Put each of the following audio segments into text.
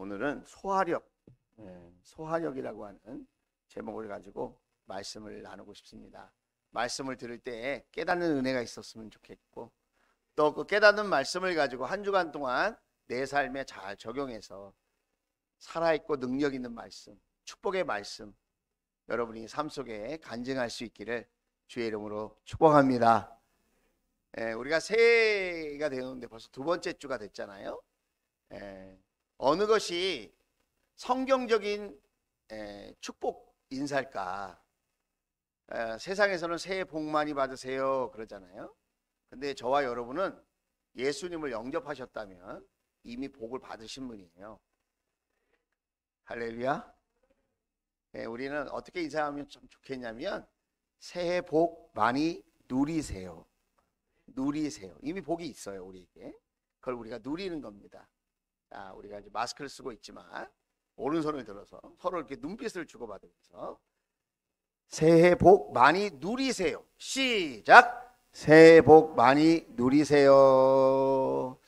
오늘은 소화력, 소화력이라고 하는 제목을 가지고 말씀을 나누고 싶습니다. 말씀을 들을 때 깨닫는 은혜가 있었으면 좋겠고, 또 그 깨닫는 말씀을 가지고 한 주간 동안 내 삶에 잘 적용해서 살아있고 능력 있는 말씀, 축복의 말씀, 여러분이 삶 속에 간증할 수 있기를 주의 이름으로 축복합니다. 우리가 새해가 되었는데 벌써 두 번째 주가 됐잖아요. 어느 것이 성경적인 축복 인사일까? 세상에서는 새해 복 많이 받으세요 그러잖아요. 근데 저와 여러분은 예수님을 영접하셨다면 이미 복을 받으신 분이에요. 할렐루야. 우리는 어떻게 인사하면 좀 좋겠냐면 새해 복 많이 누리세요. 누리세요. 이미 복이 있어요, 우리에게. 그걸 우리가 누리는 겁니다. 자, 우리가 이제 마스크를 쓰고 있지만 오른손을 들어서 서로 이렇게 눈빛을 주고받으면서 새해 복 많이 누리세요. 시작. 새해 복 많이 누리세요.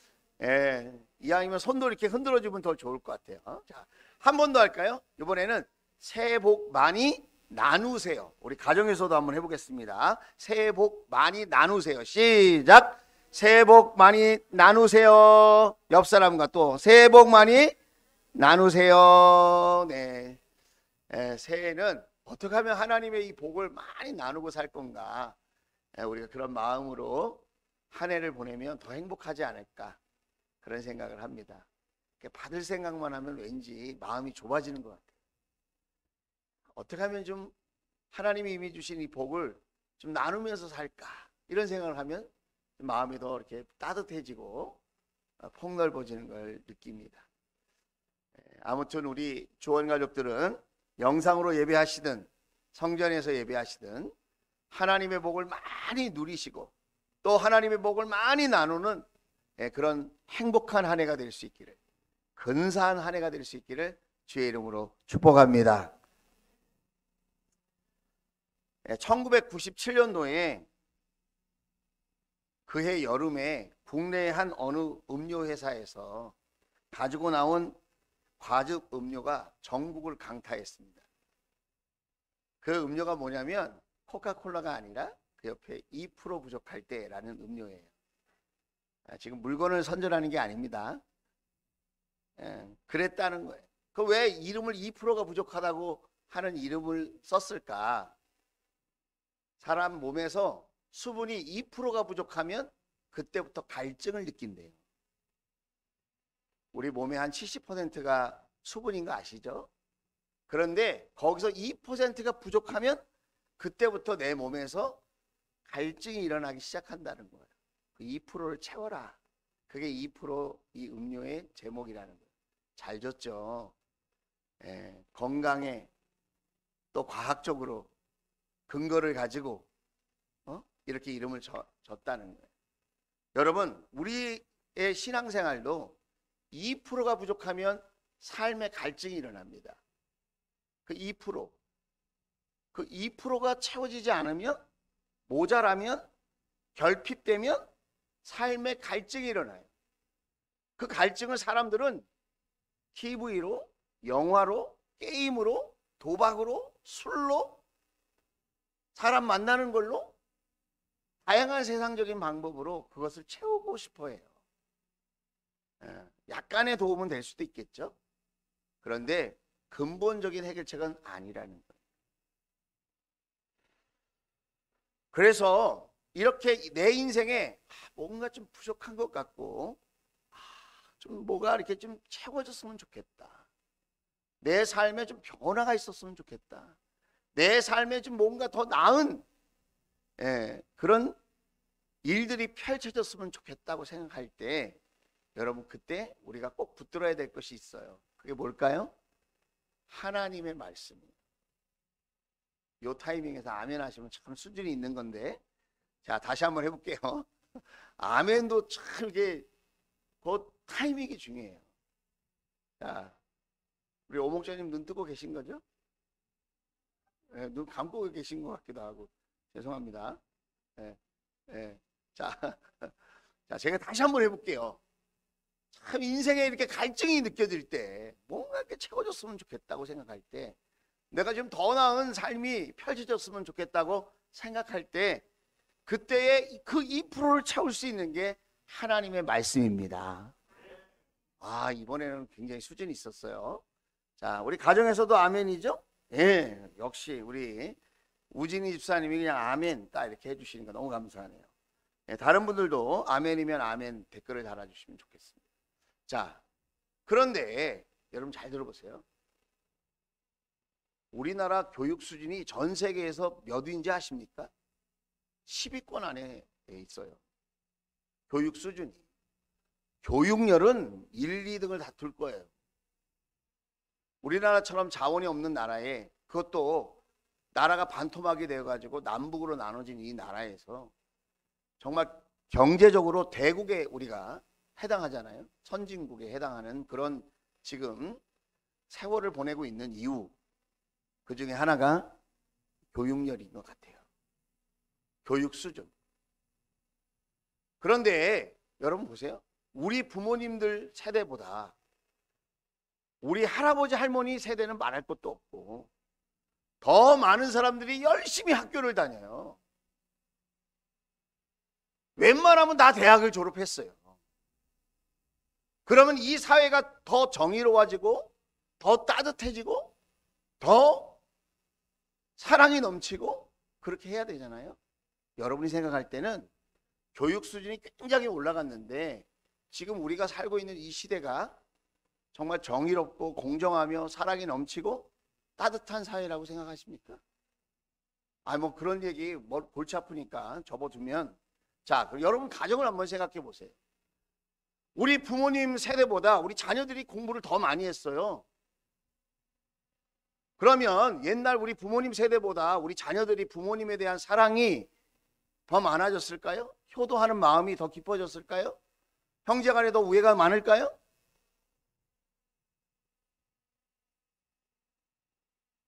이왕이면 손도 이렇게 흔들어주면 더 좋을 것 같아요. 자, 한 번 더 할까요? 이번에는 새해 복 많이 나누세요. 우리 가정에서도 한번 해보겠습니다. 새해 복 많이 나누세요. 시작. 새해 복 많이 나누세요. 옆 사람과 또 새해 복 많이 나누세요. 네. 새해는 어떻게 하면 하나님의 이 복을 많이 나누고 살 건가? 우리가 그런 마음으로 한 해를 보내면 더 행복하지 않을까? 그런 생각을 합니다. 받을 생각만 하면 왠지 마음이 좁아지는 것 같아요. 어떻게 하면 좀 하나님이 이미 주신 이 복을 좀 나누면서 살까? 이런 생각을 하면 마음이 더 이렇게 따뜻해지고 폭넓어지는 걸 느낍니다. 아무튼 우리 조원 가족들은 영상으로 예배하시든 성전에서 예배하시든 하나님의 복을 많이 누리시고 또 하나님의 복을 많이 나누는 그런 행복한 한 해가 될 수 있기를, 근사한 한 해가 될 수 있기를 주의 이름으로 축복합니다. 1997년도에 그해 여름에 국내의 한 어느 음료 회사에서 가지고 나온 과즙 음료가 전국을 강타했습니다. 그 음료가 뭐냐면 코카콜라가 아니라 그 옆에 2% 부족할 때라는 음료예요. 지금 물건을 선전하는 게 아닙니다. 그랬다는 거예요. 그 왜 이름을 2%가 부족하다고 하는 이름을 썼을까? 사람 몸에서 수분이 2%가 부족하면 그때부터 갈증을 느낀대요. 우리 몸의 한 70%가 수분인 거 아시죠? 그런데 거기서 2%가 부족하면 그때부터 내 몸에서 갈증이 일어나기 시작한다는 거예요. 그 2%를 채워라. 그게 2%이 음료의 제목이라는 거예요. 잘 줬죠. 건강에 또 과학적으로 근거를 가지고 이렇게 이름을 줬다는 거예요. 여러분, 우리의 신앙생활도 2%가 부족하면 삶의 갈증이 일어납니다. 그 2%가 채워지지 않으면, 모자라면, 결핍되면 삶의 갈증이 일어나요. 그 갈증을 사람들은 TV로, 영화로, 게임으로, 도박으로, 술로, 사람 만나는 걸로, 다양한 세상적인 방법으로 그것을 채우고 싶어 해요. 약간의 도움은 될 수도 있겠죠. 그런데 근본적인 해결책은 아니라는 거예요. 그래서 이렇게 내 인생에 뭔가 좀 부족한 것 같고 좀 뭐가 이렇게 좀 채워졌으면 좋겠다. 내 삶에 좀 변화가 있었으면 좋겠다. 내 삶에 좀 뭔가 더 나은 그런 일들이 펼쳐졌으면 좋겠다고 생각할 때 여러분, 그때 우리가 꼭 붙들어야 될 것이 있어요. 그게 뭘까요? 하나님의 말씀이에요. 이 타이밍에서 아멘 하시면 참 수준이 있는 건데, 자, 다시 한번 해볼게요. 아멘도 참 이게 그 타이밍이 중요해요. 자, 우리 오목자님 눈 뜨고 계신 거죠? 눈 감고 계신 것 같기도 하고 죄송합니다. 자, 자, 제가 다시 한번 해볼게요. 참 인생에 이렇게 갈증이 느껴질 때 이렇게 채워줬으면 좋겠다고 생각할 때, 내가 지금 더 나은 삶이 펼쳐졌으면 좋겠다고 생각할 때, 그때의 그 2%를 채울 수 있는 게 하나님의 말씀입니다. 아, 이번에는 굉장히 수준이 있었어요. 자, 우리 가정에서도 아멘이죠? 예, 역시 우리 우진이 집사님이 그냥 아멘 딱 이렇게 해주시니까 너무 감사하네요. 예, 다른 분들도 아멘이면 아멘 댓글을 달아주시면 좋겠습니다. 자, 그런데 여러분 잘 들어보세요. 우리나라 교육 수준이 전 세계에서 몇 위인지 아십니까? 10위권 안에 있어요. 교육 수준이. 교육열은 1, 2등을 다툴 거예요. 우리나라처럼 자원이 없는 나라에, 그것도 나라가 반토막이 되어가지고 남북으로 나눠진 이 나라에서 정말 경제적으로 대국에 우리가 해당하잖아요. 선진국에 해당하는 그런 지금 세월을 보내고 있는 이유, 그 중에 하나가 교육열인 것 같아요. 교육 수준. 그런데 여러분 보세요. 우리 부모님들 세대보다 우리 할아버지 할머니 세대는 말할 것도 없고 더 많은 사람들이 열심히 학교를 다녀요. 웬만하면 다 대학을 졸업했어요. 그러면 이 사회가 더 정의로워지고 더 따뜻해지고 더 사랑이 넘치고 그렇게 해야 되잖아요. 여러분이 생각할 때는 교육 수준이 굉장히 올라갔는데 지금 우리가 살고 있는 이 시대가 정말 정의롭고 공정하며 사랑이 넘치고 따뜻한 사회라고 생각하십니까? 뭐 그런 얘기 골치 아프니까 접어두면, 자, 여러분 가정을 한번 생각해 보세요. 우리 부모님 세대보다 우리 자녀들이 공부를 더 많이 했어요. 그러면 옛날 우리 부모님 세대보다 우리 자녀들이 부모님에 대한 사랑이 더 많아졌을까요? 효도하는 마음이 더 깊어졌을까요? 형제간에 더 우애가 많을까요?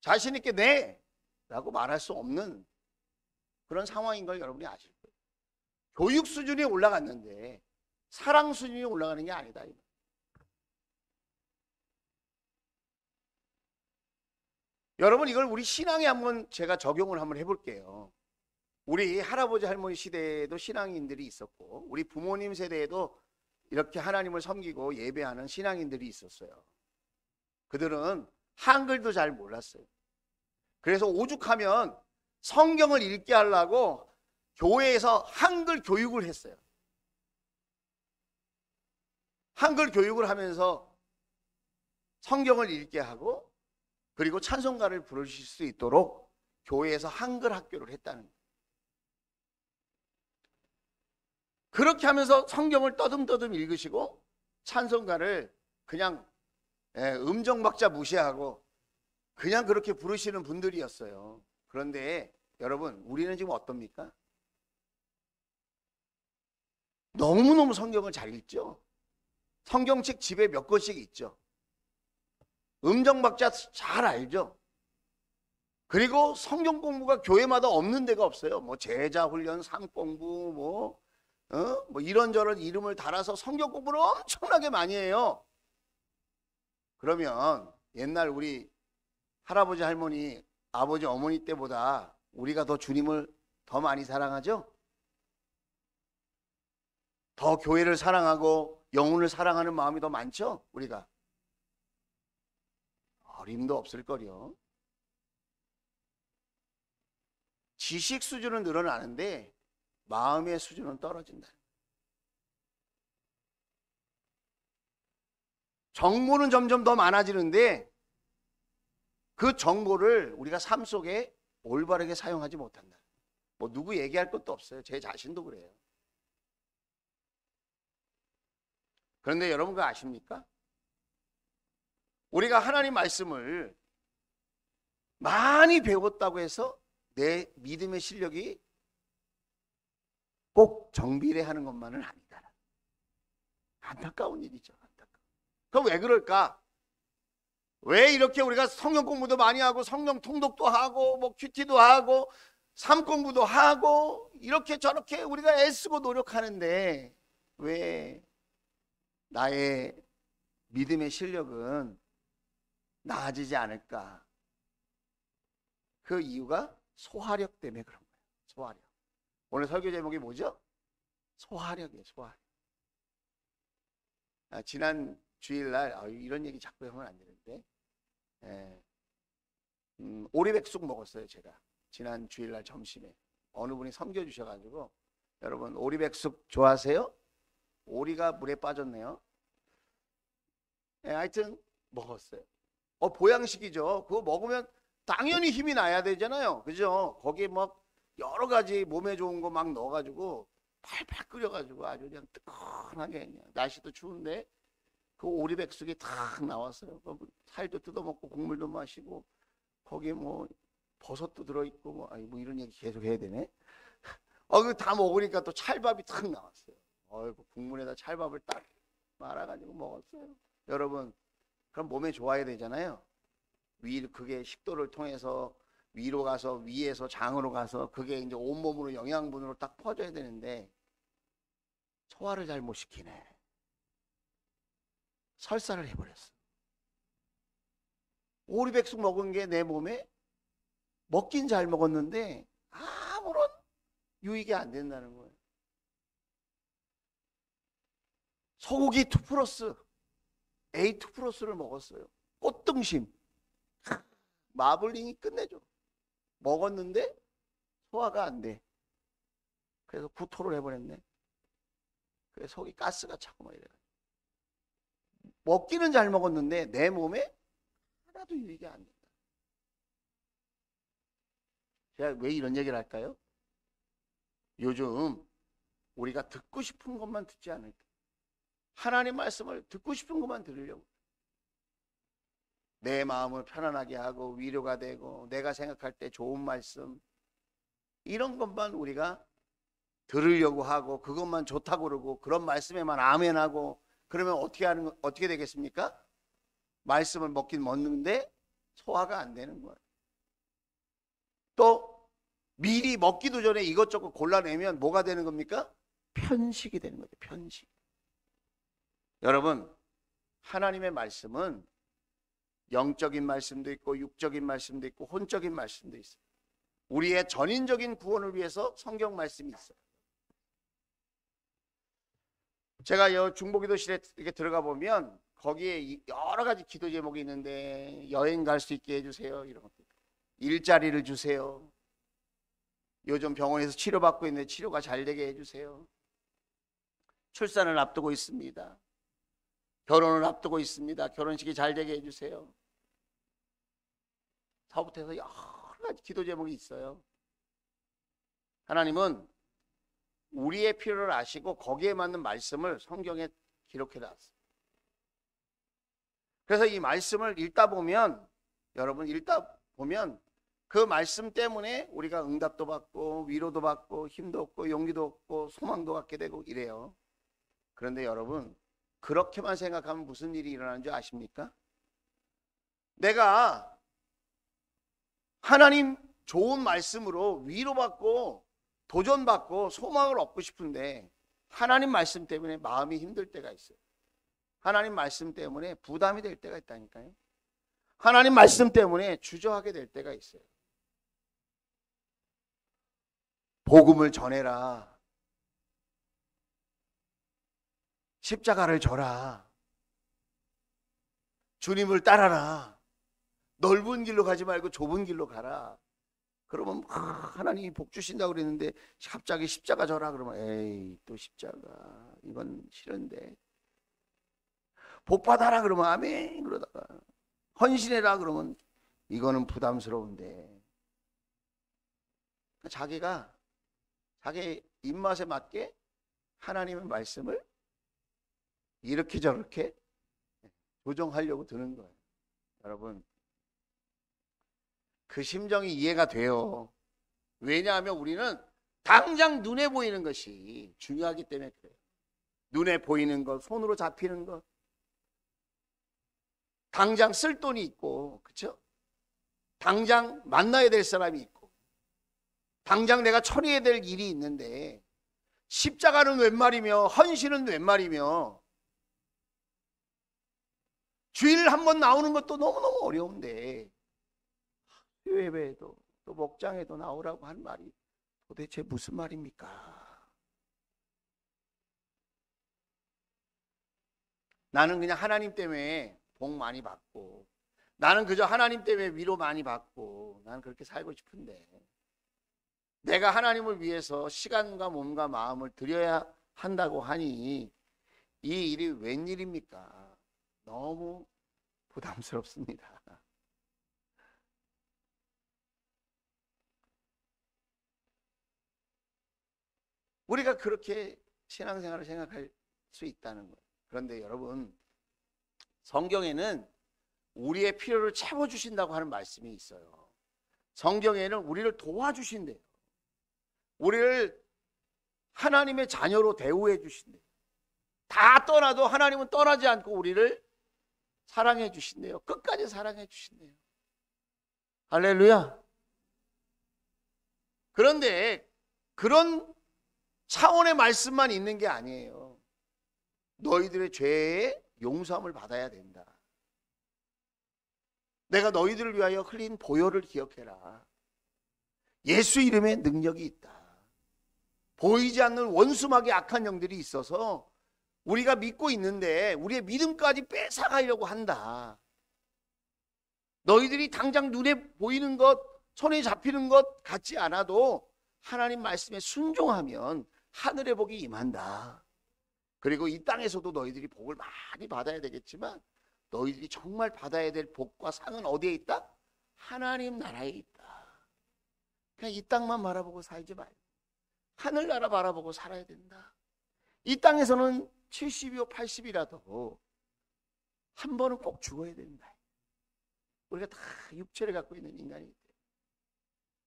자신 있게 네! 라고 말할 수 없는 그런 상황인 걸 여러분이 아실 거예요. 교육 수준이 올라갔는데 사랑 수준이 올라가는 게 아니다. 여러분, 이걸 우리 신앙에 한번 제가 적용을 한번 해볼게요. 우리 할아버지 할머니 시대에도 신앙인들이 있었고 우리 부모님 세대에도 이렇게 하나님을 섬기고 예배하는 신앙인들이 있었어요. 그들은 한글도 잘 몰랐어요. 그래서 오죽하면 성경을 읽게 하려고 교회에서 한글 교육을 했어요. 한글 교육을 하면서 성경을 읽게 하고 그리고 찬송가를 부르실 수 있도록 교회에서 한글 학교를 했다는 거예요. 그렇게 하면서 성경을 떠듬떠듬 읽으시고 찬송가를 그냥 음정박자 무시하고 그냥 그렇게 부르시는 분들이었어요. 그런데 여러분, 우리는 지금 어떻습니까? 너무너무 성경을 잘 읽죠. 성경책 집에 몇 권씩 있죠. 음정박자 잘 알죠. 그리고 성경 공부가 교회마다 없는 데가 없어요. 뭐 제자훈련, 삶공부, 뭐 이런저런 이름을 달아서 성경 공부를 엄청나게 많이 해요. 그러면 옛날 우리 할아버지 할머니, 아버지 어머니 때보다 우리가 더 주님을 더 많이 사랑하죠? 더 교회를 사랑하고 영혼을 사랑하는 마음이 더 많죠? 우리가 어림도 없을 거요. 지식 수준은 늘어나는데 마음의 수준은 떨어진다. 정보는 점점 더 많아지는데 그 정보를 우리가 삶 속에 올바르게 사용하지 못한다. 뭐 누구 얘기할 것도 없어요. 제 자신도 그래요. 그런데 여러분 그거 아십니까? 우리가 하나님 말씀을 많이 배웠다고 해서 내 믿음의 실력이 꼭 정비례하는 것만은 아니다. 안타까운 일이죠. 그럼 왜 그럴까? 왜 이렇게 우리가 성경 공부도 많이 하고 성경 통독도 하고 뭐 큐티도 하고 삶 공부도 하고 이렇게 저렇게 우리가 애쓰고 노력하는데 왜 나의 믿음의 실력은 나아지지 않을까? 그 이유가 소화력 때문에 그런 거예요. 소화력. 오늘 설교 제목이 뭐죠? 소화력이에요. 소화력. 지난 주일날 이런 얘기 자꾸 하면 안 되는데, 오리백숙 먹었어요. 제가 지난 주일날 점심에 어느 분이 섬겨주셔가지고, 여러분 오리백숙 좋아하세요? 오리가 물에 빠졌네요. 하여튼 먹었어요. 보양식이죠. 그거 먹으면 당연히 힘이 나야 되잖아요. 그죠? 거기에 막 여러 가지 몸에 좋은 거 막 넣어가지고 팔팔 끓여가지고 아주 그냥 뜨끈하게, 그냥 날씨도 추운데 그 오리백숙이 탁 나왔어요. 살도 뜯어먹고 국물도 마시고 거기에 뭐 버섯도 들어있고 뭐 이런 얘기 계속 해야 되네. 그거 다 먹으니까 또 찰밥이 탁 나왔어요. 국물에다 찰밥을 딱 말아가지고 먹었어요. 여러분, 그럼 몸에 좋아야 되잖아요. 그게 식도를 통해서 위로 가서 위에서 장으로 가서 그게 이제 온몸으로 영양분으로 딱 퍼져야 되는데 소화를 잘 못 시키네. 설사를 해버렸어. 오리백숙 먹은 게 내 몸에 먹긴 잘 먹었는데 아무런 유익이 안 된다는 거예요. 소고기 2 플러스 A2 플러스를 먹었어요. 꽃등심 마블링이 끝내줘. 먹었는데 소화가 안 돼. 그래서 구토를 해버렸네. 그래서 속이 가스가 차고 막 이래. 먹기는 잘 먹었는데 내 몸에 하나도 유익이 안 된다. 제가 왜 이런 얘기를 할까요? 요즘 우리가 듣고 싶은 것만 듣지 않을까. 하나님 말씀을 듣고 싶은 것만 들으려고. 내 마음을 편안하게 하고 위로가 되고 내가 생각할 때 좋은 말씀, 이런 것만 우리가 들으려고 하고 그것만 좋다고 그러고 그런 말씀에만 아멘하고 그러면 어떻게 되겠습니까? 말씀을 먹긴 먹는데 소화가 안 되는 거예요. 또 미리 먹기도 전에 이것저것 골라내면 뭐가 되는 겁니까? 편식이 되는 거죠. 편식. 여러분, 하나님의 말씀은 영적인 말씀도 있고 육적인 말씀도 있고 혼적인 말씀도 있어요. 우리의 전인적인 구원을 위해서 성경 말씀이 있어요. 제가 중보기도실에 이렇게 들어가 보면 거기에 여러 가지 기도 제목이 있는데, 여행 갈 수 있게 해주세요, 이런 것들, 일자리를 주세요, 요즘 병원에서 치료받고 있는데 치료가 잘 되게 해주세요, 출산을 앞두고 있습니다, 결혼을 앞두고 있습니다, 결혼식이 잘 되게 해주세요, 서부터 여러 가지 기도 제목이 있어요. 하나님은 우리의 필요를 아시고 거기에 맞는 말씀을 성경에 기록해 놨어요. 그래서 이 말씀을 읽다 보면, 여러분 읽다 보면 그 말씀 때문에 우리가 응답도 받고 위로도 받고 힘도 얻고 용기도 얻고 소망도 갖게 되고 이래요. 그런데 여러분, 그렇게만 생각하면 무슨 일이 일어나는 줄 아십니까? 내가 하나님 좋은 말씀으로 위로받고 도전받고 소망을 얻고 싶은데 하나님 말씀 때문에 마음이 힘들 때가 있어요. 하나님 말씀 때문에 부담이 될 때가 있다니까요. 하나님 말씀 때문에 주저하게 될 때가 있어요. 복음을 전해라, 십자가를 져라, 주님을 따라라, 넓은 길로 가지 말고 좁은 길로 가라. 그러면 하나님이 복 주신다고 그랬는데 갑자기 십자가 져라 그러면 에이, 또 십자가, 이건 싫은데. 복 받아라 그러면 아멘 그러다가, 헌신해라 그러면 이거는 부담스러운데. 자기가 자기 입맛에 맞게 하나님의 말씀을 이렇게 저렇게 조정하려고 드는 거예요. 여러분, 그 심정이 이해가 돼요. 왜냐하면 우리는 당장 눈에 보이는 것이 중요하기 때문에 그래요. 눈에 보이는 것, 손으로 잡히는 것, 당장 쓸 돈이 있고, 그렇죠? 당장 만나야 될 사람이 있고, 당장 내가 처리해야 될 일이 있는데, 십자가는 웬 말이며 헌신은 웬 말이며, 주일 한 번 나오는 것도 너무너무 어려운데 예배에도 또 목장에도 나오라고 한 말이 도대체 무슨 말입니까? 나는 그냥 하나님 때문에 복 많이 받고, 나는 그저 하나님 때문에 위로 많이 받고, 나는 그렇게 살고 싶은데 내가 하나님을 위해서 시간과 몸과 마음을 들여야 한다고 하니 이 일이 웬일입니까? 너무 부담스럽습니다. 우리가 그렇게 신앙생활을 생각할 수 있다는 거예요. 그런데 여러분, 성경에는 우리의 필요를 채워주신다고 하는 말씀이 있어요. 성경에는 우리를 도와주신대요. 우리를 하나님의 자녀로 대우해 주신대요. 다 떠나도 하나님은 떠나지 않고 우리를 사랑해 주신대요. 끝까지 사랑해 주신대요. 할렐루야. 그런데 그런 차원의 말씀만 있는 게 아니에요. 너희들의 죄의 용서함을 받아야 된다. 내가 너희들을 위하여 흘린 보혈을 기억해라. 예수 이름에 능력이 있다. 보이지 않는 원수막이 악한 영들이 있어서 우리가 믿고 있는데 우리의 믿음까지 뺏어가려고 한다. 너희들이 당장 눈에 보이는 것, 손에 잡히는 것 같지 않아도 하나님 말씀에 순종하면 하늘의 복이 임한다. 그리고 이 땅에서도 너희들이 복을 많이 받아야 되겠지만 너희들이 정말 받아야 될 복과 상은 어디에 있다? 하나님 나라에 있다. 그냥 이 땅만 바라보고 살지 말고 하늘나라 바라보고 살아야 된다. 이 땅에서는 70이요 80이라도 한 번은 꼭 죽어야 된다. 우리가 다 육체를 갖고 있는 인간이기 때문에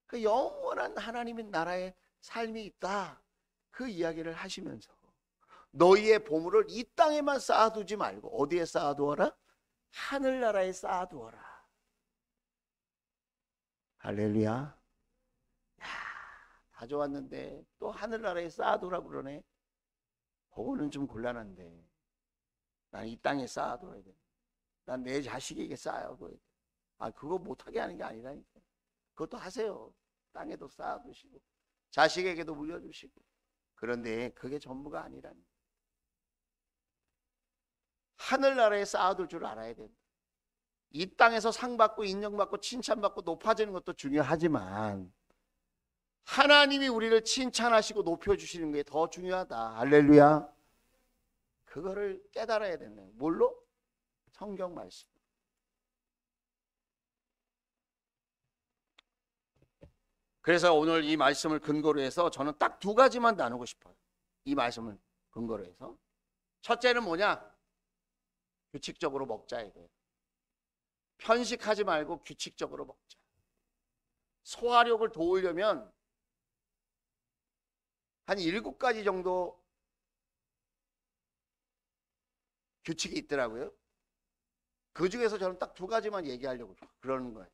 그 영원한 하나님의 나라의 삶이 있다. 그 이야기를 하시면서 너희의 보물을 이 땅에만 쌓아두지 말고 어디에 쌓아두어라? 하늘나라에 쌓아두어라. 할렐루야. 야, 다 좋았는데 또 하늘나라에 쌓아두라고 그러네. 그거는 좀 곤란한데 난 이 땅에 쌓아둬야 돼. 난 내 자식에게 쌓아둬야 돼. 아, 그거 못하게 하는 게 아니라니까. 그것도 하세요. 땅에도 쌓아두시고 자식에게도 물려주시고. 그런데 그게 전부가 아니라니. 하늘나라에 쌓아둘 줄 알아야 된다. 이 땅에서 상받고 인정받고 칭찬받고 높아지는 것도 중요하지만 하나님이 우리를 칭찬하시고 높여주시는 게 더 중요하다. 할렐루야. 그거를 깨달아야 된다. 뭘로? 성경 말씀. 그래서 오늘 이 말씀을 근거로 해서 저는 딱 두 가지만 나누고 싶어요. 이 말씀을 근거로 해서. 첫째는 뭐냐? 규칙적으로 먹자에 대해. 편식하지 말고 규칙적으로 먹자. 소화력을 도우려면 한 7가지 정도 규칙이 있더라고요. 그 중에서 저는 딱 2가지만 얘기하려고 그러는 거예요.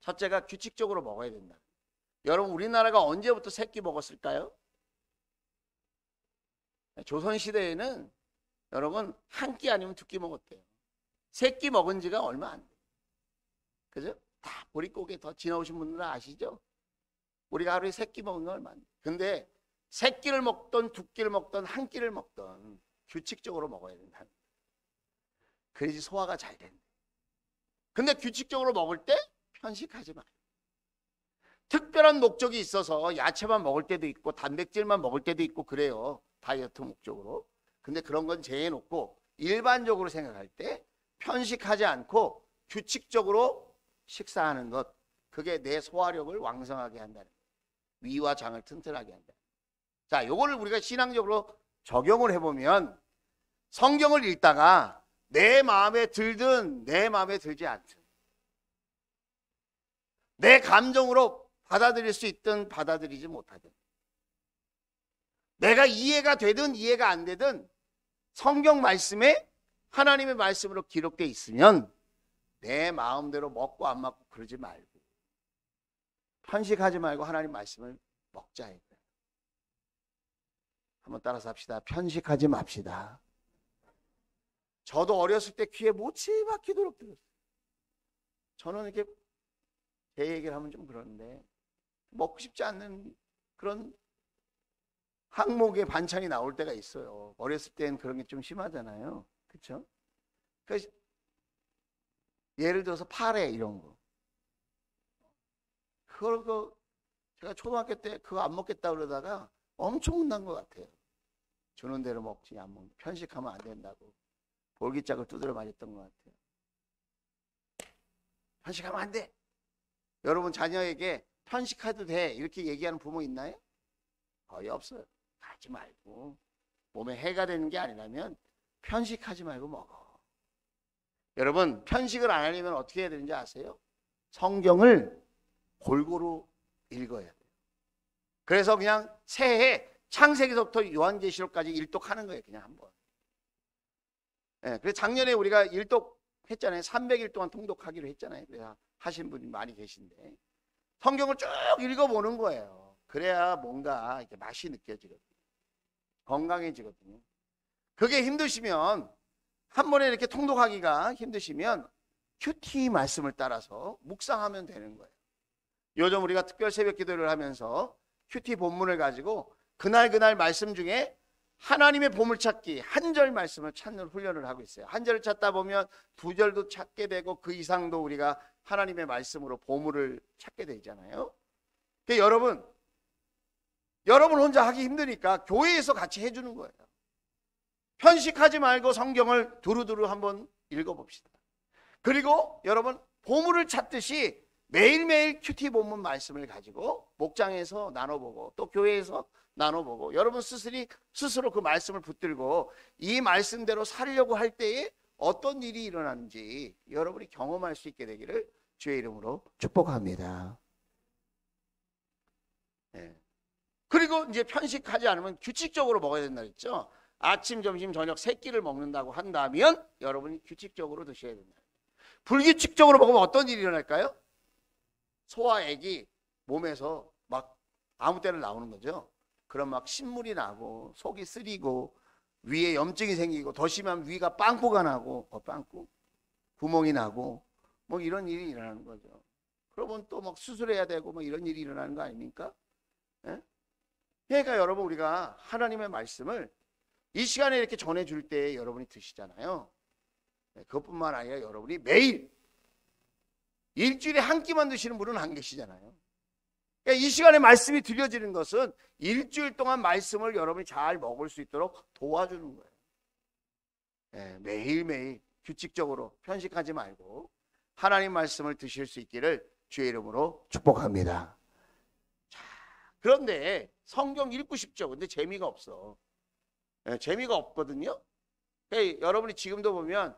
첫째가 규칙적으로 먹어야 된다. 여러분, 우리나라가 언제부터 새끼 먹었을까요? 조선시대에는 여러분 한 끼 아니면 2끼 먹었대요. 새끼 먹은 지가 얼마 안 돼요. 그죠? 다 보릿고개 더 지나오신 분들은 아시죠? 우리가 하루에 3끼 먹은 거 얼마 안 돼요. 근데 3끼를 먹던 2끼를 먹던 1끼를 먹던 규칙적으로 먹어야 된다. 그래야지 소화가 잘 된다. 근데 규칙적으로 먹을 때 편식하지 마요. 특별한 목적이 있어서 야채만 먹을 때도 있고 단백질만 먹을 때도 있고 그래요. 다이어트 목적으로. 근데 그런 건 제해놓고 일반적으로 생각할 때 편식하지 않고 규칙적으로 식사하는 것, 그게 내 소화력을 왕성하게 한다는 거예요. 위와 장을 튼튼하게 한다. 자, 요거를 우리가 신앙적으로 적용을 해보면 성경을 읽다가 내 마음에 들든 내 마음에 들지 않든 내 감정으로 받아들일 수 있든 받아들이지 못하든 내가 이해가 되든 이해가 안 되든 성경 말씀에 하나님의 말씀으로 기록되어 있으면 내 마음대로 먹고 안 먹고 그러지 말고 편식하지 말고 하나님 말씀을 먹자. 한번 따라서 합시다. 편식하지 맙시다. 저도 어렸을 때 귀에 못이 박히도록 들었어요. 저는 이렇게 제 얘기를 하면 좀 그런데 먹고 싶지 않는 그런 항목의 반찬이 나올 때가 있어요. 어렸을 땐 그런 게 좀 심하잖아요. 그렇죠? 그래서 예를 들어서 파래 이런 거. 그걸 제가 초등학교 때 그거 안 먹겠다 그러다가 엄청 혼난 것 같아요. 주는 대로 먹지 안 먹는. 편식하면 안 된다고 볼기짝을 두드려 맞았던 것 같아요. 편식하면 안 돼. 여러분 자녀에게 편식해도 돼 이렇게 얘기하는 부모 있나요? 거의 없어요. 하지 말고 몸에 해가 되는 게 아니라면 편식하지 말고 먹어. 여러분 편식을 안 하려면 어떻게 해야 되는지 아세요? 성경을 골고루 읽어야 돼요. 그래서 그냥 새해 창세기서부터 요한계시록까지 일독하는 거예요. 그냥 한번. 예, 그래서 작년에 우리가 일독했잖아요. 300일 동안 통독하기로 했잖아요. 그래서 하신 분이 많이 계신데 성경을 쭉 읽어보는 거예요. 그래야 뭔가 이렇게 맛이 느껴지거든요. 건강해지거든요. 그게 힘드시면 한 번에 이렇게 통독하기가 힘드시면 큐티 말씀을 따라서 묵상하면 되는 거예요. 요즘 우리가 특별 새벽 기도를 하면서 큐티 본문을 가지고 그날 말씀 중에 하나님의 보물찾기 한 절 말씀을 찾는 훈련을 하고 있어요. 한 절을 찾다 보면 두 절도 찾게 되고 그 이상도 우리가 하나님의 말씀으로 보물을 찾게 되잖아요. 그러니까 여러분 혼자 하기 힘드니까 교회에서 같이 해주는 거예요. 편식하지 말고 성경을 두루두루 한번 읽어봅시다. 그리고 여러분 보물을 찾듯이 매일매일 큐티 본문 말씀을 가지고 목장에서 나눠보고 또 교회에서 나눠보고 여러분 스스로 그 말씀을 붙들고 이 말씀대로 살려고 할 때에 어떤 일이 일어나는지 여러분이 경험할 수 있게 되기를 주의 이름으로 축복합니다. 네. 그리고 이제 편식하지 않으면 규칙적으로 먹어야 된다 그랬죠. 아침, 점심, 저녁 세 끼를 먹는다고 한다면 여러분이 규칙적으로 드셔야 된다. 불규칙적으로 먹으면 어떤 일이 일어날까요? 소화액이 몸에서 막 아무 때나 나오는 거죠. 그럼 막 신물이 나고 속이 쓰리고 위에 염증이 생기고 더 심하면 위가 빵꾸가 나고 빵꾸 구멍이 나고 뭐 이런 일이 일어나는 거죠. 그러면 또 막 수술해야 되고 뭐 이런 일이 일어나는 거 아닙니까? 예? 그러니까 여러분 우리가 하나님의 말씀을 이 시간에 이렇게 전해줄 때 여러분이 드시잖아요. 그것뿐만 아니라 여러분이 매일 일주일에 한 끼만 드시는 분은 안 계시잖아요. 그러니까 이 시간에 말씀이 들려지는 것은 일주일 동안 말씀을 여러분이 잘 먹을 수 있도록 도와주는 거예요. 네, 매일매일 규칙적으로 편식하지 말고 하나님 말씀을 드실 수 있기를 주의 이름으로 축복합니다. 자, 그런데 성경 읽고 싶죠. 근데 재미가 없어. 네, 재미가 없거든요. 그러니까 여러분이 지금도 보면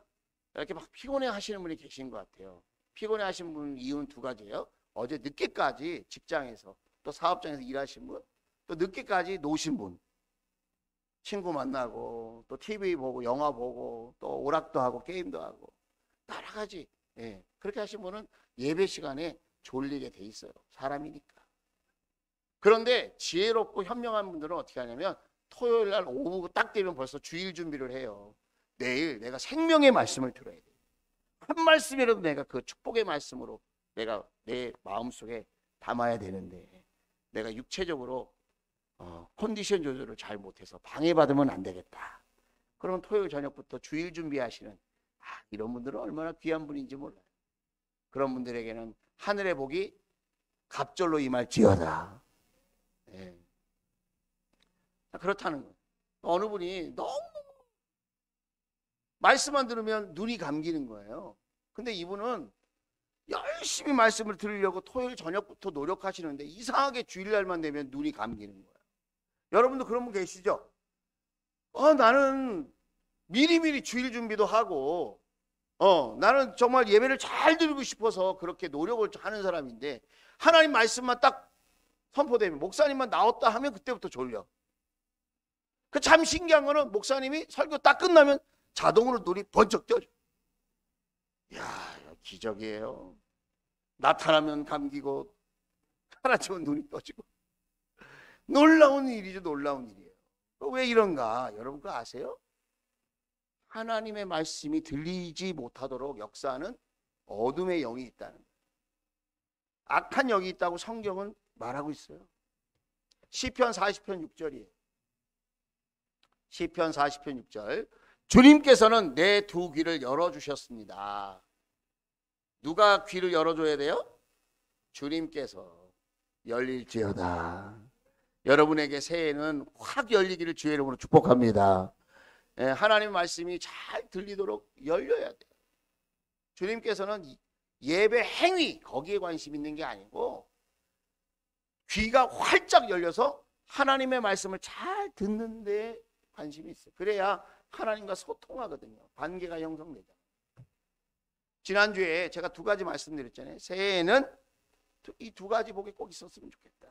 이렇게 막 피곤해 하시는 분이 계신 것 같아요. 피곤해 하신 분 이유는 두 가지예요. 어제 늦게까지 직장에서 또 사업장에서 일하신 분, 또 늦게까지 노신 분, 친구 만나고 또 TV 보고 영화 보고 또 오락도 하고 게임도 하고 여러 가지. 예, 그렇게 하신 분은 예배 시간에 졸리게 돼 있어요. 사람이니까. 그런데 지혜롭고 현명한 분들은 어떻게 하냐면 토요일 날 오후 딱 되면 벌써 주일 준비를 해요. 내일 내가 생명의 말씀을 들어야 돼. 한 말씀이라도 내가 그 축복의 말씀으로 내가 내 마음속에 담아야 되는데 내가 육체적으로 컨디션 조절을 잘 못해서 방해받으면 안 되겠다. 그러면 토요일 저녁부터 주일 준비하시는 이런 분들은 얼마나 귀한 분인지 몰라요. 그런 분들에게는 하늘의 복이 갑절로 임할지어다. 네. 그렇다는 거예요. 어느 분이 너무 말씀만 들으면 눈이 감기는 거예요. 근데 이분은 열심히 말씀을 들으려고 토요일 저녁부터 노력하시는데 이상하게 주일날만 되면 눈이 감기는 거예요. 여러분도 그런 분 계시죠? 나는 미리미리 주일 준비도 하고 나는 정말 예배를 잘 드리고 싶어서 그렇게 노력을 하는 사람인데 하나님 말씀만 딱 선포되면 목사님만 나왔다 하면 그때부터 졸려. 그 참 신기한 거는 목사님이 설교 딱 끝나면 자동으로 눈이 번쩍 떠져. 이야, 기적이에요. 나타나면 감기고 사라지면 눈이 떠지고 놀라운 일이죠. 놀라운 일이에요. 왜 이런가? 여러분 그거 아세요? 하나님의 말씀이 들리지 못하도록 역사하는 어둠의 영이 있다는 거예요. 악한 영이 있다고 성경은 말하고 있어요. 시편 40편 6절이에요. 시편 40편 6절. 주님께서는 내 두 귀를 열어주셨습니다. 누가 귀를 열어줘야 돼요? 주님께서. 열릴지어다. 여러분에게 새해에는 확 열리기를 주의 이름으로 축복합니다. 하나님의 말씀이 잘 들리도록 열려야 돼요. 주님께서는 예배 행위 거기에 관심 있는 게 아니고 귀가 활짝 열려서 하나님의 말씀을 잘 듣는 데 관심이 있어요. 그래야 하나님과 소통하거든요. 관계가 형성되죠. 지난주에 제가 두 가지 말씀드렸잖아요. 새해에는 이 두 가지 복이 꼭 있었으면 좋겠다.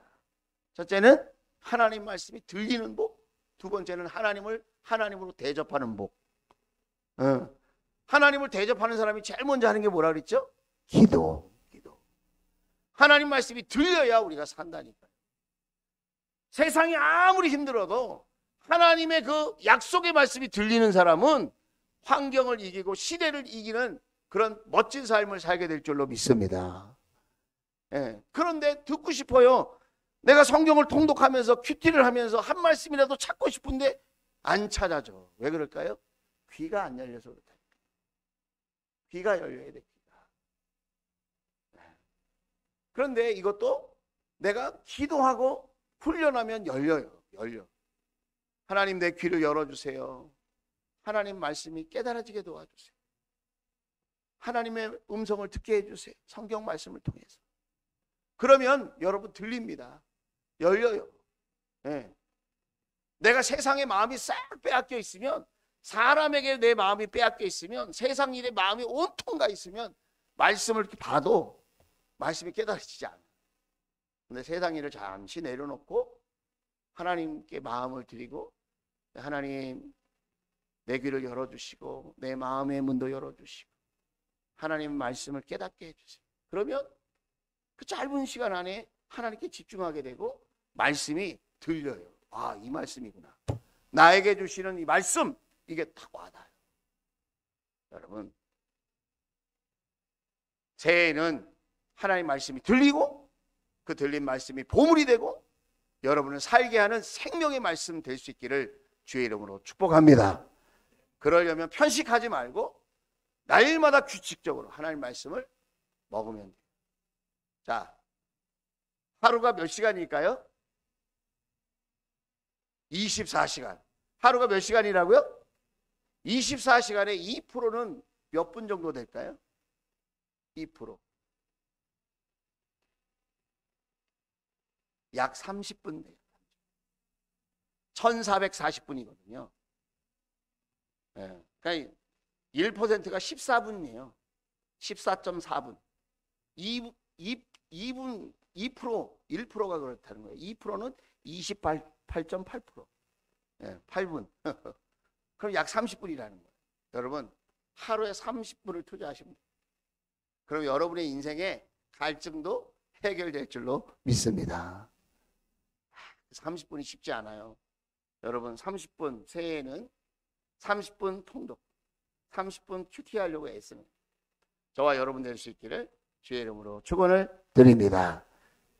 첫째는 하나님 말씀이 들리는 복, 두 번째는 하나님으로 대접하는 복. 하나님을 대접하는 사람이 제일 먼저 하는 게 뭐라 그랬죠? 기도. 하나님 말씀이 들려야 우리가 산다니까요. 세상이 아무리 힘들어도 하나님의 그 약속의 말씀이 들리는 사람은 환경을 이기고 시대를 이기는 그런 멋진 삶을 살게 될 줄로 믿습니다. 그런데 듣고 싶어요. 내가 성경을 통독하면서 큐티를 하면서 한 말씀이라도 찾고 싶은데 안 찾아져. 왜 그럴까요? 귀가 안 열려서 그렇다. 귀가 열려야 돼. 그런데 이것도 내가 기도하고 훈련하면 열려요. 하나님 내 귀를 열어주세요. 하나님 말씀이 깨달아지게 도와주세요. 하나님의 음성을 듣게 해주세요. 성경 말씀을 통해서. 그러면 여러분 들립니다. 열려요. 내가 세상에 마음이 싹 빼앗겨 있으면, 사람에게 내 마음이 빼앗겨 있으면, 세상 일에 마음이 온통 가 있으면 말씀을 이렇게 봐도 말씀이 깨달아지지 않아요. 근데 세상 일을 잠시 내려놓고 하나님께 마음을 드리고, 하나님 내 귀를 열어주시고 내 마음의 문도 열어주시고 하나님 말씀을 깨닫게 해주세요. 그러면 그 짧은 시간 안에 하나님께 집중하게 되고 말씀이 들려요. 아, 이 말씀이구나. 나에게 주시는 이 말씀, 이게 딱 와닿아요. 여러분, 새해에는 하나님 말씀이 들리고 그 들린 말씀이 보물이 되고 여러분을 살게 하는 생명의 말씀 될 수 있기를 주의 이름으로 축복합니다. 그러려면 편식하지 말고 날마다 규칙적으로 하나님 말씀을 먹으면 돼요. 자, 하루가 몇 시간일까요? 24시간. 하루가 몇 시간이라고요? 24시간에 2%는 몇 분 정도 될까요? 2%. 약 30분 돼요. 1440분이거든요. 그러니까 1%가 14분이에요. 14.4분. 1%가 그렇다는 거예요. 2%는 28.8%. 8분. 그럼 약 30분이라는 거예요. 여러분, 하루에 30분을 투자하시면 돼요. 그럼 여러분의 인생의 갈증도 해결될 줄로 믿습니다. 30분이 쉽지 않아요. 여러분, 30분, 새해에는 30분 통독, 30분 큐티 하려고 애쓰는 저와 여러분 될 수 있기를 주의 이름으로 축원을 드립니다.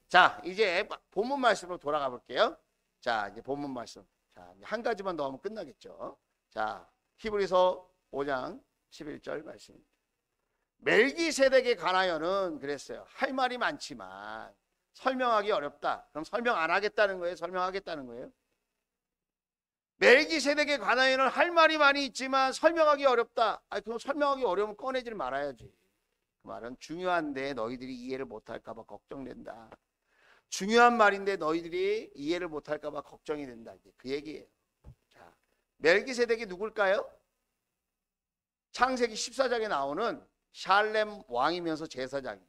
자, 이제 본문 말씀으로 돌아가 볼게요. 자, 이제 본문 말씀. 자, 한 가지만 더 하면 끝나겠죠. 자, 히브리서 5장 11절 말씀입니다. 멜기세덱에 관하여는 그랬어요. 할 말이 많지만 설명하기 어렵다. 그럼 설명 안 하겠다는 거예요? 설명하겠다는 거예요? 멜기세덱에 관하여는 할 말이 많이 있지만 설명하기 어렵다. 그럼 설명하기 어려우면 꺼내지 말아야지. 그 말은 중요한데 너희들이 이해를 못할까 봐 걱정된다. 중요한 말인데 너희들이 이해를 못할까 봐 걱정이 된다. 그 얘기예요. 자, 멜기세덱이 누굴까요? 창세기 14장에 나오는 샬렘 왕이면서 제사장이에요.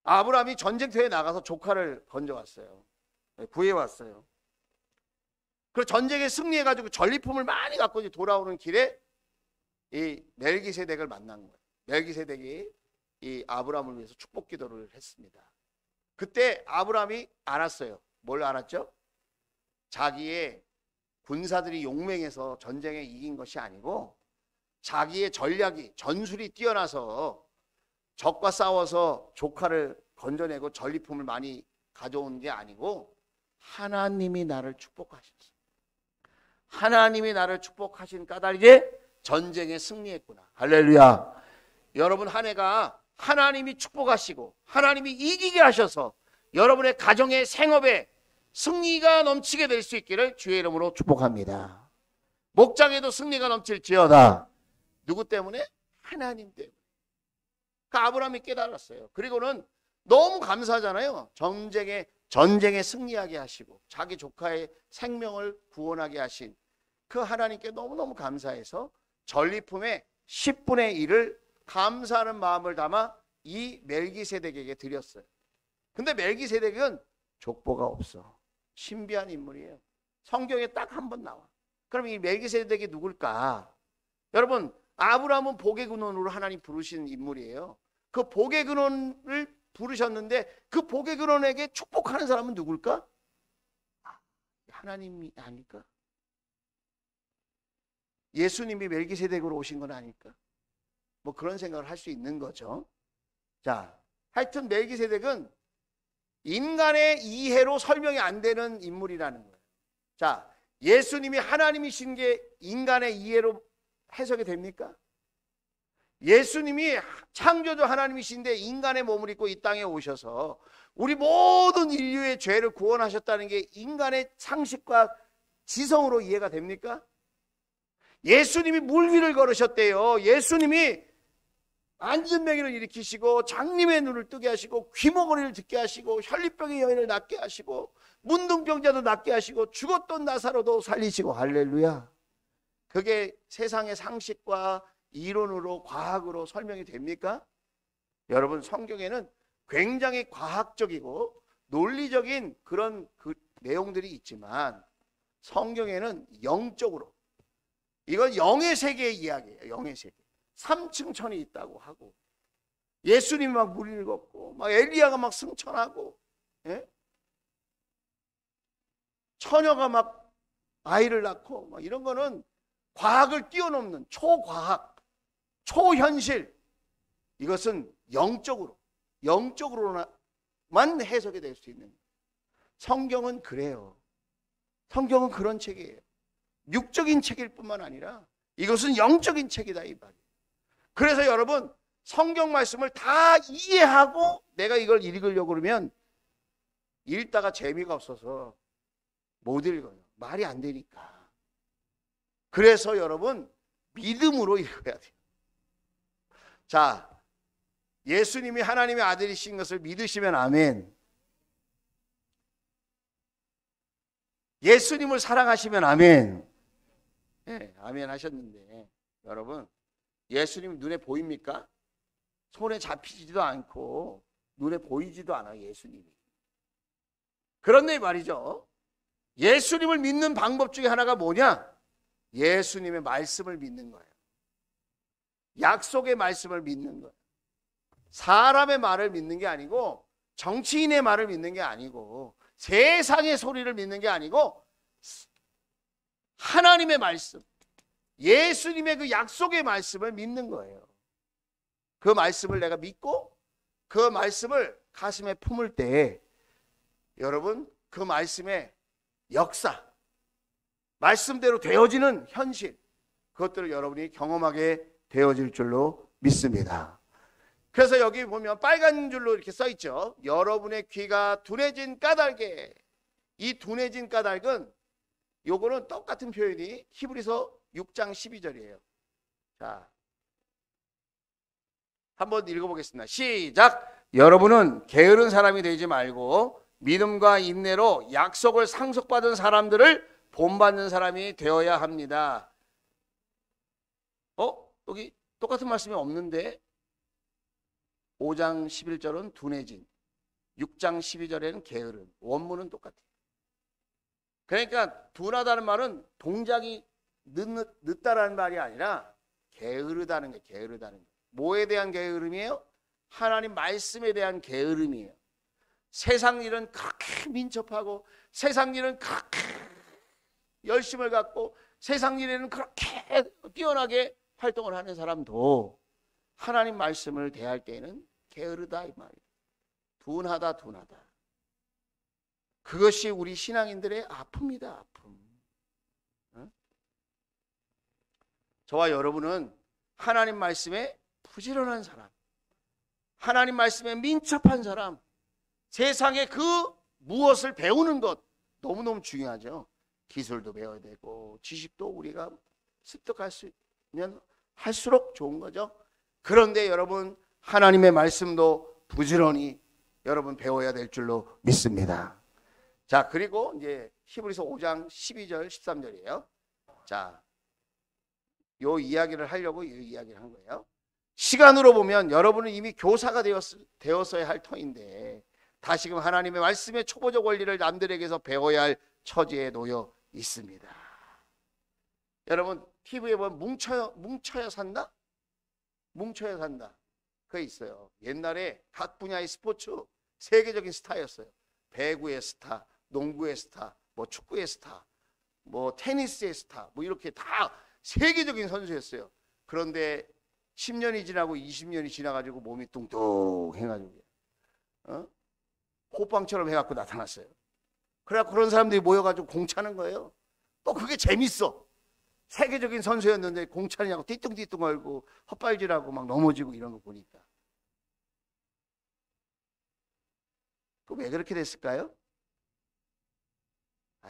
아브라함이 전쟁터에 나가서 조카를 건져왔어요. 구해왔어요. 그리고 전쟁에 승리해가지고 전리품을 많이 갖고 이제 돌아오는 길에 이 멜기세덱을 만난 거예요. 멜기세덱이 이 아브라함을 위해서 축복 기도를 했습니다. 그때 아브라함이 알았어요. 뭘 알았죠? 자기의 군사들이 용맹해서 전쟁에 이긴 것이 아니고 자기의 전략이 전술이 뛰어나서 적과 싸워서 조카를 건져내고 전리품을 많이 가져온 게 아니고 하나님이 나를 축복하셨어. 하나님이 나를 축복하신 까닭에 전쟁에 승리했구나. 할렐루야. 여러분 한 해가 하나님이 축복하시고 하나님이 이기게 하셔서 여러분의 가정의 생업에 승리가 넘치게 될 수 있기를 주의 이름으로 축복합니다. 목장에도 승리가 넘칠지어다. 누구 때문에? 하나님 때문에. 그 아브라함이 깨달았어요. 그리고는 너무 감사하잖아요. 전쟁에 승리하게 하시고 자기 조카의 생명을 구원하게 하신 그 하나님께 너무너무 감사해서 전리품의 10분의 1을 감사하는 마음을 담아 이 멜기세덱에게 드렸어요. 근데 멜기세덱은 족보가 없어. 신비한 인물이에요. 성경에 딱 한 번 나와. 그럼 이 멜기세덱이 누굴까? 여러분, 아브라함은 복의 근원으로 하나님 부르신 인물이에요. 그 복의 근원을 부르셨는데 그 복의 근원에게 축복하는 사람은 누굴까? 하나님이 아닐까? 예수님이 멜기세덱으로 오신 건 아닐까? 뭐 그런 생각을 할 수 있는 거죠. 자, 하여튼 멜기세덱은 인간의 이해로 설명이 안 되는 인물이라는 거예요. 자, 예수님이 하나님이신 게 인간의 이해로 해석이 됩니까? 예수님이 창조주 하나님이신데 인간의 몸을 입고 이 땅에 오셔서 우리 모든 인류의 죄를 구원하셨다는 게 인간의 상식과 지성으로 이해가 됩니까? 예수님이 물 위를 걸으셨대요. 예수님이 안진뱅이를 일으키시고 장님의 눈을 뜨게 하시고 귀머거리를 듣게 하시고 혈리병의 여인을 낫게 하시고 문둥병자도 낫게 하시고 죽었던 나사로도 살리시고. 할렐루야. 그게 세상의 상식과 이론으로 과학으로 설명이 됩니까? 여러분, 성경에는 굉장히 과학적이고 논리적인 그런 내용들이 있지만 성경에는 영적으로, 이건 영의 세계의 이야기예요. 영의 세계. 3층 천이 있다고 하고 예수님이 막 무리를 걷고 막 엘리야가 막 승천하고, 예? 처녀가 막 아이를 낳고 막 이런 거는 과학을 뛰어넘는 초과학, 초현실. 이것은 영적으로만 해석이 될 수 있는. 성경은 그래요. 성경은 그런 책이에요. 육적인 책일 뿐만 아니라 이것은 영적인 책이다 이 말이에요. 그래서 여러분, 성경 말씀을 다 이해하고 내가 이걸 읽으려고 그러면 읽다가 재미가 없어서 못 읽어요. 말이 안 되니까. 그래서 여러분, 믿음으로 읽어야 돼요. 자, 예수님이 하나님의 아들이신 것을 믿으시면 아멘. 예수님을 사랑하시면 아멘. 네, 아멘 하셨는데 여러분, 예수님이 눈에 보입니까? 손에 잡히지도 않고 눈에 보이지도 않아요. 예수님이. 그런데 말이죠, 예수님을 믿는 방법 중에 하나가 뭐냐? 예수님의 말씀을 믿는 거예요. 약속의 말씀을 믿는 거예요. 사람의 말을 믿는 게 아니고, 정치인의 말을 믿는 게 아니고, 세상의 소리를 믿는 게 아니고 하나님의 말씀, 예수님의 그 약속의 말씀을 믿는 거예요. 그 말씀을 내가 믿고 그 말씀을 가슴에 품을 때 여러분, 그 말씀의 역사, 말씀대로 되어지는 현실, 그것들을 여러분이 경험하게 되어질 줄로 믿습니다. 그래서 여기 보면 빨간 줄로 이렇게 써 있죠. 여러분의 귀가 둔해진 까닭에. 이 둔해진 까닭은, 요거는 똑같은 표현이 히브리서 6장 12절이에요. 자, 한번 읽어보겠습니다. 시작. 여러분은 게으른 사람이 되지 말고 믿음과 인내로 약속을 상속받은 사람들을 본받는 사람이 되어야 합니다. 여기 똑같은 말씀이 없는데 5장 11절은 둔해진, 6장 12절에는 게으른. 원문은 똑같아요. 그러니까 둔하다는 말은 동작이 늦다라는 말이 아니라 게으르다는 게, 게으르다는 게. 뭐에 대한 게으름이에요? 하나님 말씀에 대한 게으름이에요. 세상 일은 그렇게 민첩하고 세상 일은 그렇게 열심을 갖고 세상 일에는 그렇게 뛰어나게 활동을 하는 사람도 하나님 말씀을 대할 때에는 게으르다 이 말이에요. 둔하다. 그것이 우리 신앙인들의 아픔이다. 아픔. 저와 여러분은 하나님 말씀에 부지런한 사람, 하나님 말씀에 민첩한 사람, 세상에 그 무엇을 배우는 것 너무너무 중요하죠. 기술도 배워야 되고 지식도 우리가 습득할 수 있으면 할수록 좋은 거죠. 그런데 여러분 하나님의 말씀도 부지런히 여러분 배워야 될 줄로 믿습니다. 자, 그리고 이제 히브리서 5장 12절 13절이에요. 자, 요 이야기를 하려고 이 이야기를 한 거예요. 시간으로 보면 여러분은 이미 교사가 되었어야 할 터인데 다시금 하나님의 말씀의 초보적 원리를 남들에게서 배워야 할 처지에 놓여 있습니다. 여러분 TV에 보면 뭉쳐야 산다? 뭉쳐야 산다. 그게 있어요. 옛날에 각 분야의 스포츠 세계적인 스타였어요. 배구의 스타, 농구의 스타, 뭐 축구의 스타, 뭐 테니스의 스타, 뭐 이렇게 다 세계적인 선수였어요. 그런데 10년이 지나고 20년이 지나가지고 몸이 뚱뚱해가지고 호빵처럼 해갖고 나타났어요. 그래갖고 그런 사람들이 모여가지고 공차는 거예요. 또 그게 재밌어. 세계적인 선수였는데 공차느냐고 띠뚱띠뚱 걸고 헛발질하고 막 넘어지고 이런 거 보니까. 그 왜 그렇게 됐을까요?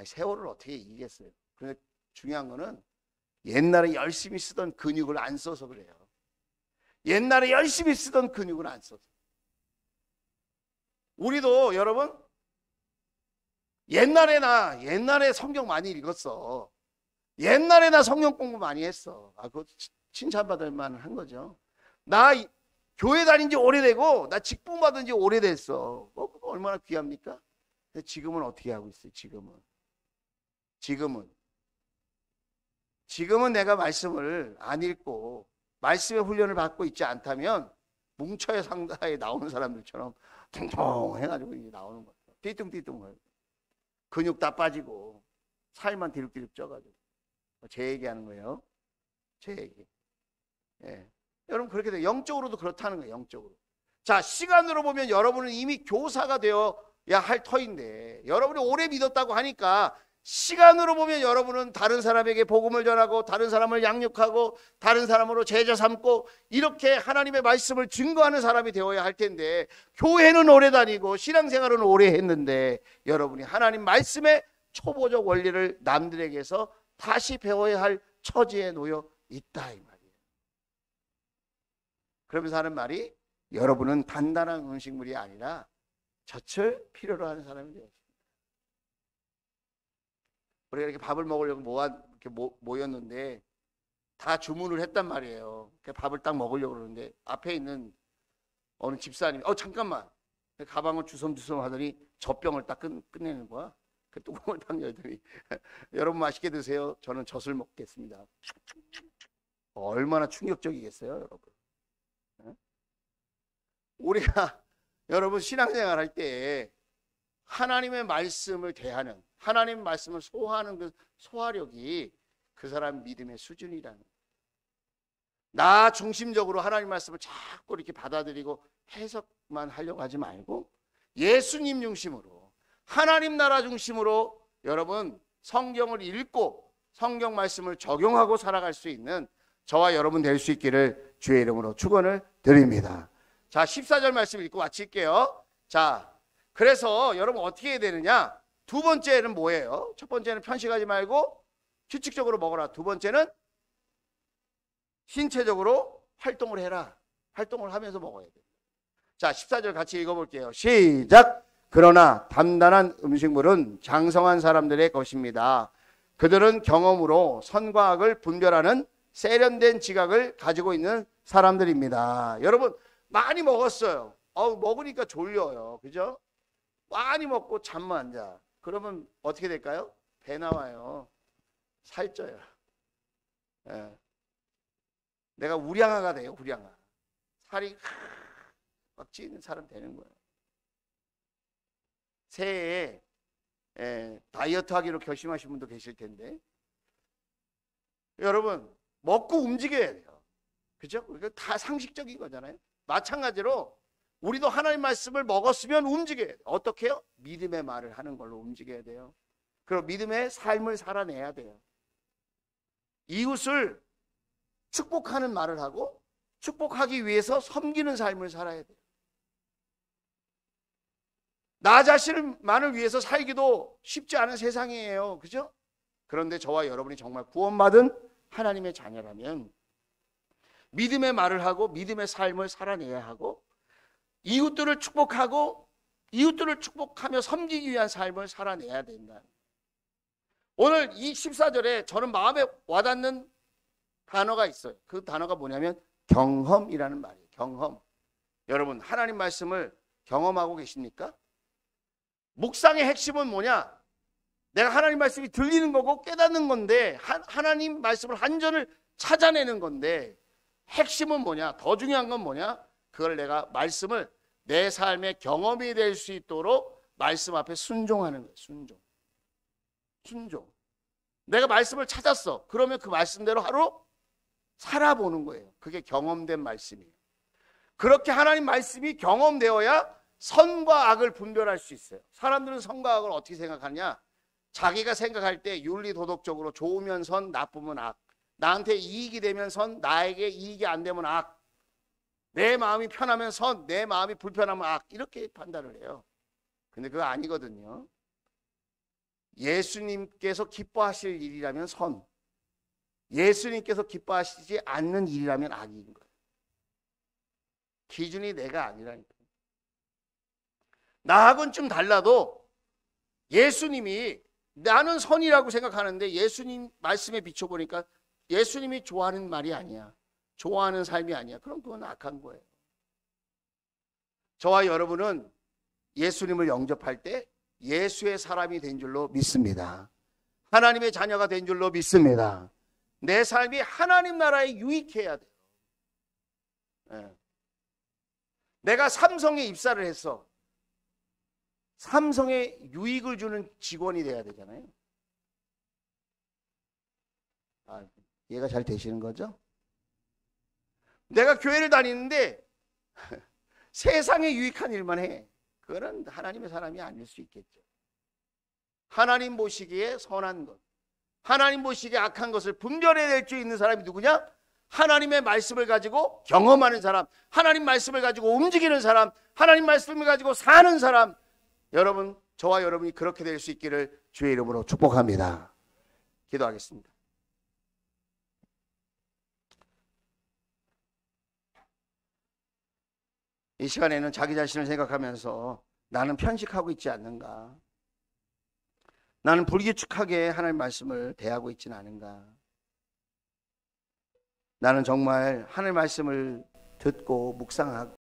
세월을 어떻게 이기겠어요. 그런데 중요한 거는 옛날에 열심히 쓰던 근육을 안 써서 그래요. 옛날에 열심히 쓰던 근육을 안 써서. 우리도 여러분 옛날에 성경 많이 읽었어. 옛날에 나 성경 공부 많이 했어. 그거 칭찬받을 만한 거죠. 나 교회 다닌 지 오래되고 나 직분 받은 지 오래됐어. 그거 얼마나 귀합니까? 근데 지금은 어떻게 하고 있어요? 지금은 내가 말씀을 안 읽고 말씀의 훈련을 받고 있지 않다면 뭉쳐야 상다에 나오는 사람들처럼 통통해가지고 이제 나오는 거죠. 띠뚱띠뚱 근육 다 빠지고 살만 디룩디룩 쪄가지고. 제 얘기하는 거예요. 제 얘기. 예. 여러분 그렇게 돼요. 영적으로도 그렇다는 거예요. 영적으로. 자, 시간으로 보면 여러분은 이미 교사가 되어야 할 터인데 여러분이 오래 믿었다고 하니까 시간으로 보면 여러분은 다른 사람에게 복음을 전하고 다른 사람을 양육하고 다른 사람으로 제자 삼고 이렇게 하나님의 말씀을 증거하는 사람이 되어야 할 텐데 교회는 오래 다니고 신앙생활은 오래 했는데 여러분이 하나님 말씀의 초보적 원리를 남들에게서 다시 배워야 할 처지에 놓여 있다 이 말이에요. 그러면서 하는 말이 여러분은 단단한 음식물이 아니라 젖을 필요로 하는 사람이 되었습니다. 우리가 이렇게 밥을 먹으려고 이렇게 모였는데 다 주문을 했단 말이에요. 밥을 딱 먹으려고 그러는데 앞에 있는 어느 집사님이 잠깐만 가방을 주섬주섬 하더니 젖병을 딱 끝내는 거야. 그 뚜껑을 딱 열더니 여러분 맛있게 드세요. 저는 젖을 먹겠습니다. 얼마나 충격적이겠어요, 여러분. 우리가 여러분 신앙생활 할 때 하나님의 말씀을 대하는 하나님의 말씀을 소화하는 그 소화력이 그 사람 믿음의 수준이라는 거예요. 나 중심적으로 하나님 말씀을 자꾸 이렇게 받아들이고 해석만 하려고 하지 말고 예수님 중심으로 하나님 나라 중심으로 여러분 성경을 읽고 성경 말씀을 적용하고 살아갈 수 있는 저와 여러분 될 수 있기를 주의 이름으로 축원을 드립니다. 자, 14절 말씀 읽고 마칠게요. 자, 그래서 여러분 어떻게 해야 되느냐? 두 번째는 뭐예요? 첫 번째는 편식하지 말고 규칙적으로 먹어라. 두 번째는 신체적으로 활동을 해라. 활동을 하면서 먹어야 돼요. 자, 14절 같이 읽어볼게요. 시작! 그러나 단단한 음식물은 장성한 사람들의 것입니다. 그들은 경험으로 선과 악을 분별하는 세련된 지각을 가지고 있는 사람들입니다. 여러분 많이 먹었어요. 먹으니까 졸려요. 그죠? 많이 먹고 잠만 안 자. 그러면 어떻게 될까요? 배 나와요. 살쪄요. 예. 내가 우량아가 돼요. 우량아. 살이 막 찌는 사람 되는 거예요. 새해에 다이어트 하기로 결심하신 분도 계실 텐데 여러분 먹고 움직여야 돼요. 그죠? 그러니까 다 상식적인 거잖아요. 마찬가지로 우리도 하나님 말씀을 먹었으면 움직여야 돼요. 어떻게 해요? 믿음의 말을 하는 걸로 움직여야 돼요. 그리고 믿음의 삶을 살아내야 돼요. 이웃을 축복하는 말을 하고 축복하기 위해서 섬기는 삶을 살아야 돼요. 나 자신만을 위해서 살기도 쉽지 않은 세상이에요. 그죠? 그런데 저와 여러분이 정말 구원받은 하나님의 자녀라면 믿음의 말을 하고 믿음의 삶을 살아내야 하고 이웃들을 축복하고 이웃들을 축복하며 섬기기 위한 삶을 살아내야 된다. 오늘 이 14절에 저는 마음에 와닿는 단어가 있어요. 그 단어가 뭐냐면 경험이라는 말이에요. 경험. 여러분 하나님 말씀을 경험하고 계십니까? 묵상의 핵심은 뭐냐? 내가 하나님 말씀이 들리는 거고 깨닫는 건데 하나님 말씀을 한전을 찾아내는 건데 핵심은 뭐냐? 더 중요한 건 뭐냐? 그걸 내가 말씀을 내 삶의 경험이 될 수 있도록 말씀 앞에 순종하는 거예요. 순종. 내가 말씀을 찾았어. 그러면 그 말씀대로 하루 살아보는 거예요. 그게 경험된 말씀이에요. 그렇게 하나님 말씀이 경험되어야 선과 악을 분별할 수 있어요. 사람들은 선과 악을 어떻게 생각하냐? 자기가 생각할 때 윤리도덕적으로 좋으면 선, 나쁘면 악. 나한테 이익이 되면 선, 나에게 이익이 안 되면 악. 내 마음이 편하면 선, 내 마음이 불편하면 악. 이렇게 판단을 해요. 근데 그거 아니거든요. 예수님께서 기뻐하실 일이라면 선, 예수님께서 기뻐하시지 않는 일이라면 악인 거예요. 기준이 내가 아니라니까. 나하고는 좀 달라도 예수님이 나는 선이라고 생각하는데 예수님 말씀에 비춰보니까 예수님이 좋아하는 말이 아니야. 좋아하는 삶이 아니야. 그럼 그건 악한 거예요. 저와 여러분은 예수님을 영접할 때 예수의 사람이 된 줄로 믿습니다. 하나님의 자녀가 된 줄로 믿습니다. 내 삶이 하나님 나라에 유익해야 돼요. 네. 내가 삼성에 입사를 했어. 삼성에 유익을 주는 직원이 돼야 되잖아요. 이해가 잘 되시는 거죠? 내가 교회를 다니는데 세상에 유익한 일만 해. 그거는 하나님의 사람이 아닐 수 있겠죠. 하나님 보시기에 선한 것, 하나님 보시기에 악한 것을 분별해낼 수 있는 사람이 누구냐? 하나님의 말씀을 가지고 경험하는 사람, 하나님 말씀을 가지고 움직이는 사람, 하나님 말씀을 가지고 사는 사람. 여러분, 저와 여러분이 그렇게 될 수 있기를 주의 이름으로 축복합니다. 기도하겠습니다. 이 시간에는 자기 자신을 생각하면서 나는 편식하고 있지 않는가? 나는 불규칙하게 하나님 말씀을 대하고 있지는 않은가? 나는 정말 하나님 말씀을 듣고 묵상하고